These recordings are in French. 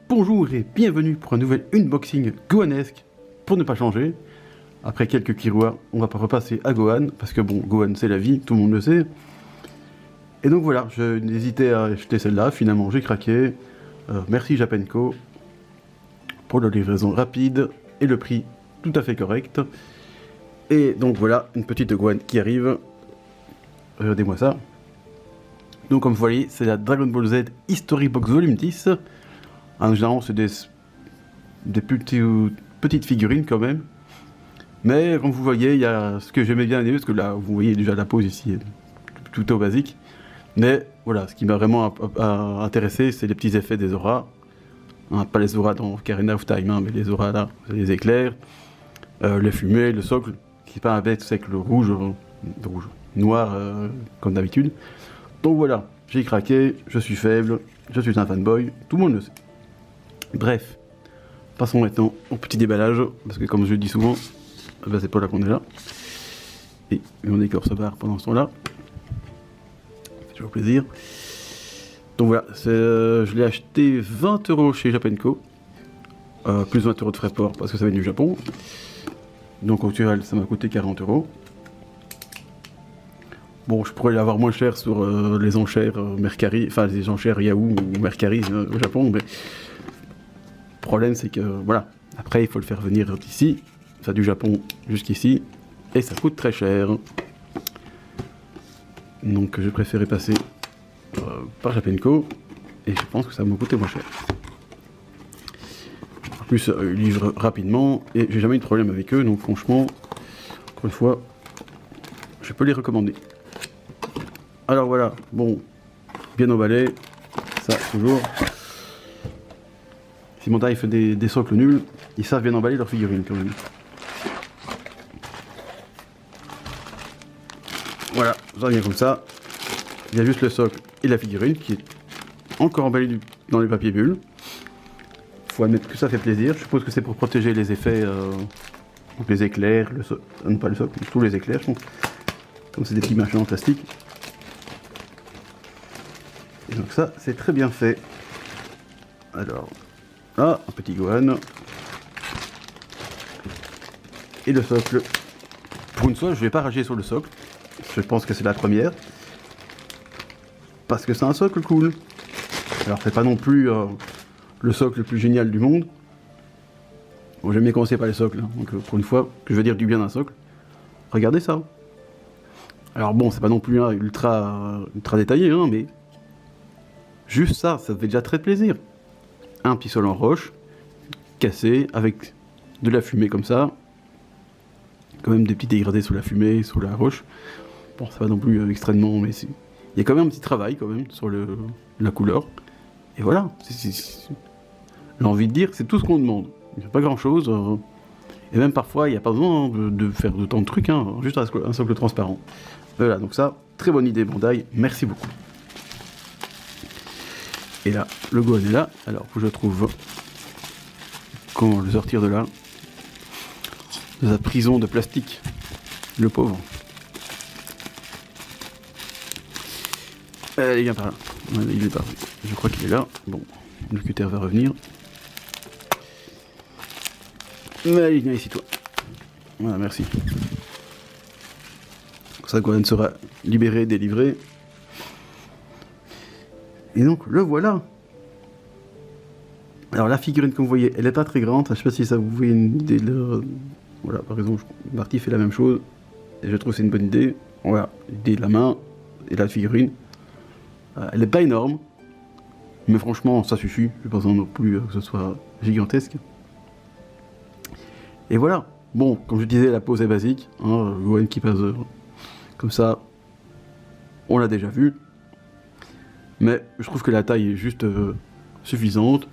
Bonjour et bienvenue pour un nouvel unboxing gohanesque, pour ne pas changer. Après quelques Kirua, on va pas repasser à Gohan, parce que bon, Gohan c'est la vie, tout le monde le sait. Et donc voilà, je n'hésitais à acheter celle-là, finalement j'ai craqué. Merci Japenco pour la livraison rapide et le prix tout à fait correct. Et donc voilà, une petite Gohan qui arrive. Regardez-moi ça. Donc comme vous voyez, c'est la Dragon Ball Z History Box Volume 10. En général, c'est des petites figurines quand même. Mais comme vous voyez, il y a ce que j'aimais bien aimer, parce que là, vous voyez déjà la pose ici, tout au basique. Mais voilà, ce qui m'a vraiment intéressé, c'est les petits effets des auras. Hein, pas les auras dans Ocarina of Time, hein, mais les auras là, les éclairs, les fumées, le socle, qui n'est pas un bête, c'est que le rouge, noir, comme d'habitude. Donc voilà, j'ai craqué, je suis faible, je suis un fanboy, tout le monde le sait. Bref, passons maintenant au petit déballage, parce que comme je le dis souvent, ben c'est pas là qu'on est là. Et mon écorce se barre pendant ce temps-là. Ça fait toujours plaisir. Donc voilà, je l'ai acheté 20 € chez Japenco. Plus 20 € de frais de port, parce que ça vient du Japon. Donc au total, ça m'a coûté 40 €. Bon, je pourrais l'avoir moins cher sur les enchères Mercari, enfin les enchères Yahoo ou Mercari au Japon, mais le problème c'est que voilà, après il faut le faire venir d'ici, ça du Japon jusqu'ici, et ça coûte très cher. Donc j'ai préféré passer par Japenco, et je pense que ça va me coûter moins cher. En plus, ils livrent rapidement, et j'ai jamais eu de problème avec eux, donc franchement, encore une fois, je peux les recommander. Alors voilà, bon, bien emballé, ça toujours. Si Bandai fait des socles nuls, ils savent bien emballer leurs figurines quand même. Voilà, ça vient comme ça. Il y a juste le socle et la figurine qui est encore emballée dans les papiers bulles. Faut admettre que ça fait plaisir. Je suppose que c'est pour protéger les effets, donc les éclairs, le socle, non pas le socle, tous les éclairs, je pense. Comme c'est des petits machins en plastique. Et donc ça, c'est très bien fait. Alors, là, un petit Gohan. Et le socle. Pour une fois, je vais pas rager sur le socle. Je pense que c'est la première. Parce que c'est un socle cool. Alors, c'est pas non plus le socle le plus génial du monde. Bon, j'aime bien commencer par les socles. Hein. Donc, pour une fois, que je veux dire du bien d'un socle. Regardez ça. Alors bon, c'est pas non plus ultra détaillé, hein, mais... Juste ça, ça fait déjà très plaisir. Un petit sol en roche, cassé, avec de la fumée comme ça. Quand même des petits dégradés sous la fumée, sous la roche. Bon, ça va non plus extrêmement, mais il y a quand même un petit travail quand même sur la couleur. Et voilà, j'ai envie de dire, c'est tout ce qu'on demande. Il n'y a pas grand chose. Et même parfois, il n'y a pas besoin de faire d'autant de trucs, hein, juste un socle transparent. Voilà, donc ça, très bonne idée Bandai, merci beaucoup. Et là, le Gohan est là. Alors, faut que je trouve comment le sortir de là. De sa prison de plastique. Le pauvre. Il vient par là. Ouais, il est parti. Je crois qu'il est là. Bon, le cutter va revenir. Allez, viens ici, toi. Voilà, merci. Comme ça, Gohan sera libéré, délivré. Et donc, le voilà. Alors, la figurine, comme vous voyez, elle n'est pas très grande. Je ne sais pas si ça vous fait une idée de... Voilà, par exemple, Marty fait la même chose. Et je trouve que c'est une bonne idée. Voilà, l'idée de la main et la figurine. Elle n'est pas énorme. Mais franchement, ça suffit. Je n'ai pas besoin non plus que ce soit gigantesque. Et voilà. Bon, comme je disais, la pose est basique. Hein, Gohan qui passe comme ça. On l'a déjà vu. Mais je trouve que la taille est juste suffisante.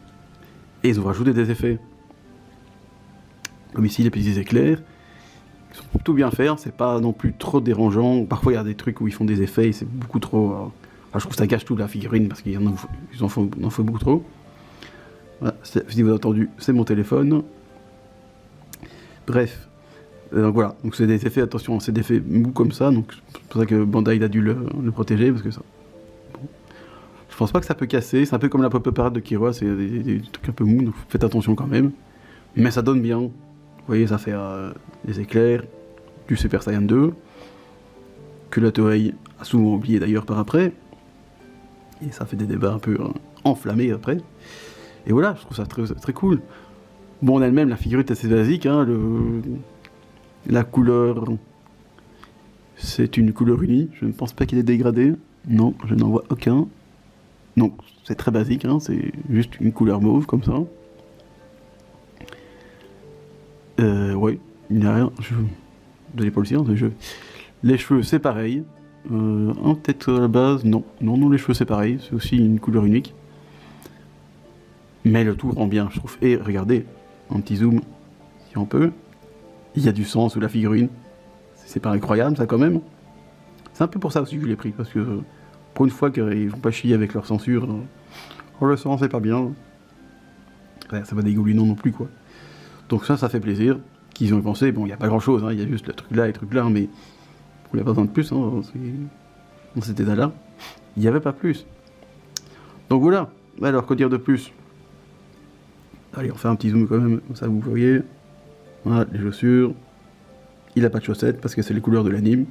Et ils ont rajouté des effets. Comme ici, les petits éclairs. Ils sont plutôt bien faits. C'est pas non plus trop dérangeant. Parfois, il y a des trucs où ils font des effets et c'est beaucoup trop... Enfin, je trouve que ça gâche toute la figurine parce qu'ils en font beaucoup trop. Voilà, si vous avez entendu, c'est mon téléphone. Bref. Donc voilà. Donc c'est des effets, attention, c'est des effets mous comme ça. Donc c'est pour ça que Bandai a dû le protéger parce que ça... Je pense pas que ça peut casser, c'est un peu comme la pop-up parade de Kira, c'est des trucs un peu mous, donc faites attention quand même. Mais ça donne bien. Vous voyez, ça fait des éclairs, du Super Saiyan 2, que la Toei a souvent oublié d'ailleurs par après. Et ça fait des débats un peu enflammés après. Et voilà, je trouve ça très, très cool. Bon, en elle-même, la figurine est assez basique, hein, la couleur, c'est une couleur unie. Je ne pense pas qu'il est dégradé. Non, je n'en vois aucun. Donc, c'est très basique, hein, c'est juste une couleur mauve, comme ça. Ouais, il n'y a rien. De l'épaule aussi, hein, les cheveux, c'est pareil. Peut-être à la base, non. Non, les cheveux, c'est pareil. C'est aussi une couleur unique. Mais le tout rend bien, je trouve. Et regardez, un petit zoom, si on peut. Il y a du sang sous la figurine. C'est pas incroyable, ça, quand même. C'est un peu pour ça aussi que je l'ai pris, parce que pour une fois qu'ils vont pas chier avec leur censure. Oh, le sang, c'est pas bien. Ouais, ça va dégoulinant non plus, quoi. Donc ça fait plaisir. Qu'ils ont pensé, bon, il n'y a pas grand-chose, hein, il y a juste le truc là et le truc là, mais on n'a pas besoin de plus, hein, dans cet état-là. Il n'y avait pas plus. Donc voilà. Alors, que dire de plus? Allez, on fait un petit zoom quand même, comme ça vous voyez. Voilà, les chaussures. Il a pas de chaussettes parce que c'est les couleurs de l'anime.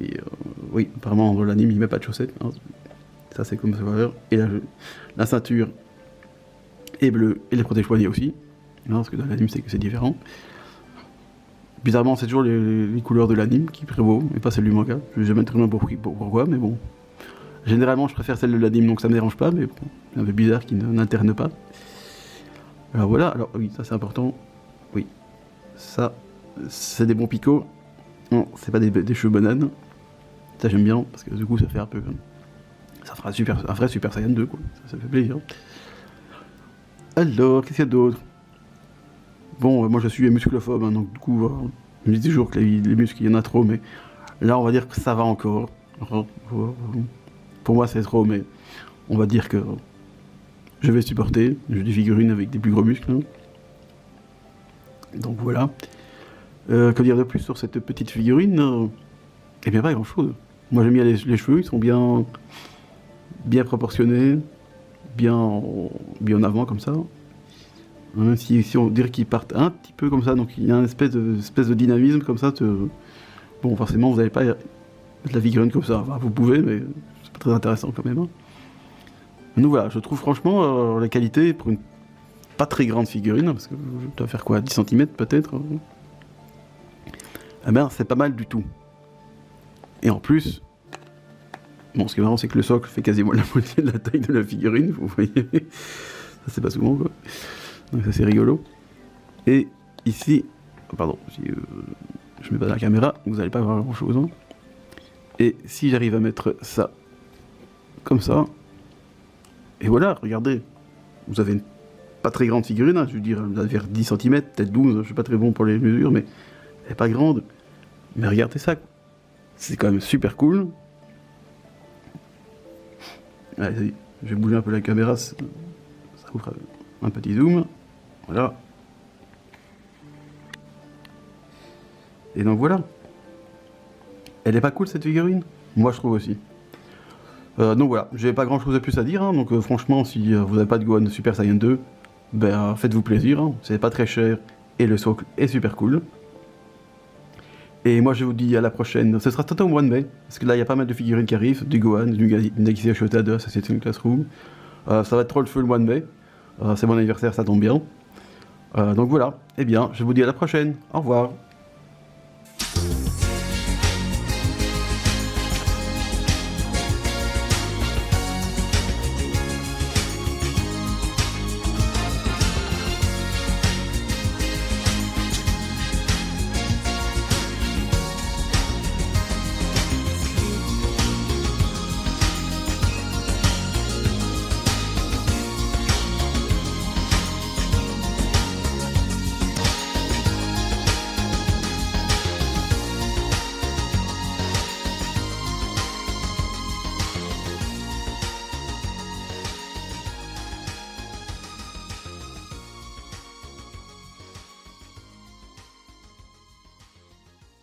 Et oui, apparemment dans l'anime il met pas de chaussettes. Hein. Ça c'est comme ça. Et la ceinture est bleue et les protège-poignets aussi. Hein, parce que dans l'anime c'est différent. Bizarrement c'est toujours les couleurs de l'anime qui prévaut et pas celles du manga. Je sais jamais très bien pourquoi, mais bon. Généralement je préfère celle de l'anime donc ça me dérange pas, mais bon, c'est un peu bizarre qu'ils n'internent pas. Alors voilà, alors oui, ça c'est important. Oui, ça c'est des bons picots. Non, c'est pas des cheveux bananes. Ça j'aime bien, parce que du coup ça fait un peu... Ça fera un vrai Super Saiyan 2, quoi. Ça fait plaisir. Alors, qu'est-ce qu'il y a d'autre? Bon, moi je suis musclophobe, hein, donc du coup, je me dis toujours que les muscles, il y en a trop, mais là on va dire que ça va encore. Pour moi c'est trop, mais on va dire que je vais supporter. J'ai des figurines avec des plus gros muscles. Hein. Donc voilà. Que dire de plus sur cette petite figurine? Eh bien pas grand chose. Moi j'aime bien les cheveux, ils sont bien proportionnés, bien en avant comme ça. Même si on dirait qu'ils partent un petit peu comme ça, donc il y a une espèce de dynamisme comme ça. Bon, forcément vous n'allez pas mettre la figurine comme ça. Enfin, vous pouvez, mais c'est pas très intéressant quand même. Hein. Donc voilà, je trouve franchement la qualité pour une pas très grande figurine, parce que je dois faire quoi, 10 cm peut-être. Eh ben c'est pas mal du tout. Et en plus, bon, ce qui est marrant, c'est que le socle fait quasiment la moitié de la taille de la figurine, vous voyez. Ça, c'est pas souvent, quoi. Donc ça, c'est rigolo. Et ici, pardon, je mets pas la caméra, vous n'allez pas voir grand-chose. Hein. Et si j'arrive à mettre ça comme ça, et voilà, regardez, vous avez une pas très grande figurine, hein, je veux dire, vous avez vers 10 cm, peut-être 12, je suis pas très bon pour les mesures, mais elle est pas grande. Mais regardez ça, c'est quand même super cool. Allez, je vais bouger un peu la caméra, ça vous fera un petit zoom. Voilà. Et donc voilà. Elle est pas cool cette figurine? Moi je trouve aussi. Donc voilà, j'ai pas grand chose de plus à dire, hein, donc franchement si vous n'avez pas de Gohan Super Saiyan 2, ben faites-vous plaisir, hein, c'est pas très cher et le socle est super cool. Et moi je vous dis à la prochaine, ce sera peut-être au mois de mai, parce que là il y a pas mal de figurines qui arrivent, du Gohan, du Nagisa Shota de Assassin's Classroom. Ça va être trop le feu le mois de mai, c'est mon anniversaire, ça tombe bien. Donc voilà, eh bien je vous dis à la prochaine, au revoir.